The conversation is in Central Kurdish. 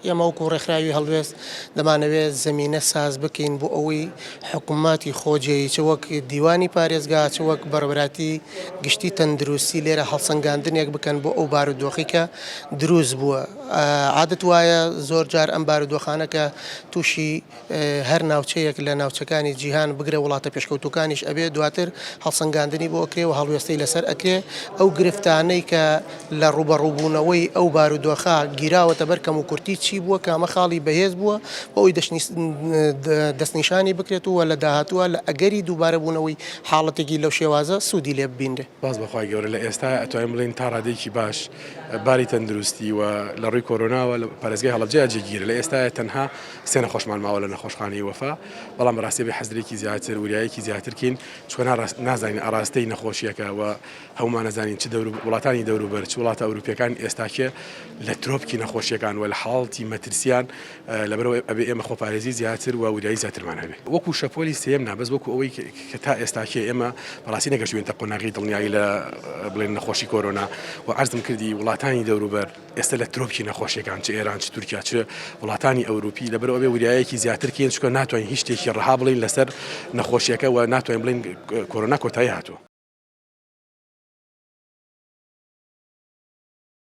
ئێمە وەکو ڕێکخراوی هەڵوێست دەمانەوێت زمینە ساز بکەین بۆ ئەوەی حکوومەتی خۆجێی چ وەک دیوانی پارێزگا چ وەک بەڕێوەبەراتی گشتی تەندروستی لێرە هەڵسەنگاندنێک بکەن بۆ ئەو بارودۆخی کە دروست بووە. عادەت وایە زۆر جار ئەم بارودۆخانەکە تووشی هەر ناوچەیەک لە ناوچەکانی جیهان بگرە وڵاتە پێشکەوتوەکانیش ئەبێ دواتر هەڵسەنگاندنی بۆ ئەکرێ و هەڵوێستەی لەسەر ئەکرێ ئەو گرفتانەی کە لە ڕوبەڕووبوونەوەی ئەو بارودۆخە گیراوەتە بەر کەم و کورتی چی بووە کامە خاڵی بەهێز بووە بۆ ئەوی دەستنیشانی بکرێتەوە لە داهاتووە لە ئەگەری دووبارە بوونەوەی حاڵەتێکی لەو شێوازە سوودی لێ ببیندێ. باز بەخوای گەورە لە ئێستا ئەتوانین بڵێن تا ڕادێکی باش باری تەندروستی و لە ڕووی کۆرۆناوە لە پارێزگای هەڵەبجە جێگیرە لە ئێستا تەنها سێ نەخۆشمان ماوە لە نەخۆشخانەی وەفا بەڵام بەڕاستی بێ حەزرێکی زیاتر وریایەکی زیاترکەین چۆن نازانین ئاراستەی نەخۆشیەکە و هەمومان نەزانین چ وڵاتانی دەوروبەر چ وڵاتە ئەوروپیەکان ئێستاکێ لە ترۆپکی نەخۆشیەکان و لە حاڵتی مەترسیان لەبەرەوە ئەبێ ئێمە خۆپارێزی زیاتر و وریایی زیاترمان هەبێ. وەکو شەپۆلی سێم نابەس وەکو ئەوەی کە تا ئێستاکێ ئێمە بەڕاستی نەگەشتوێتە قۆناغی دڵنیایی لە بڵێن نەخۆشی کۆرۆنا و عەرزم کردی وڵاتانی دەوروبەر ئێستا لە ترۆپکی نەخۆشیەکان چ ئێران چ تورکیا چ وڵاتانی ئەوروپی لەبەرەوە ئەبێ وریایەکی زیاترکەین چونکە ناتوانین هیچ شتێکی ڕەها بڵین لەسەر نەخۆشیەکە و ناتوانین بڵین کۆرۆنا کۆتایی هاتووە.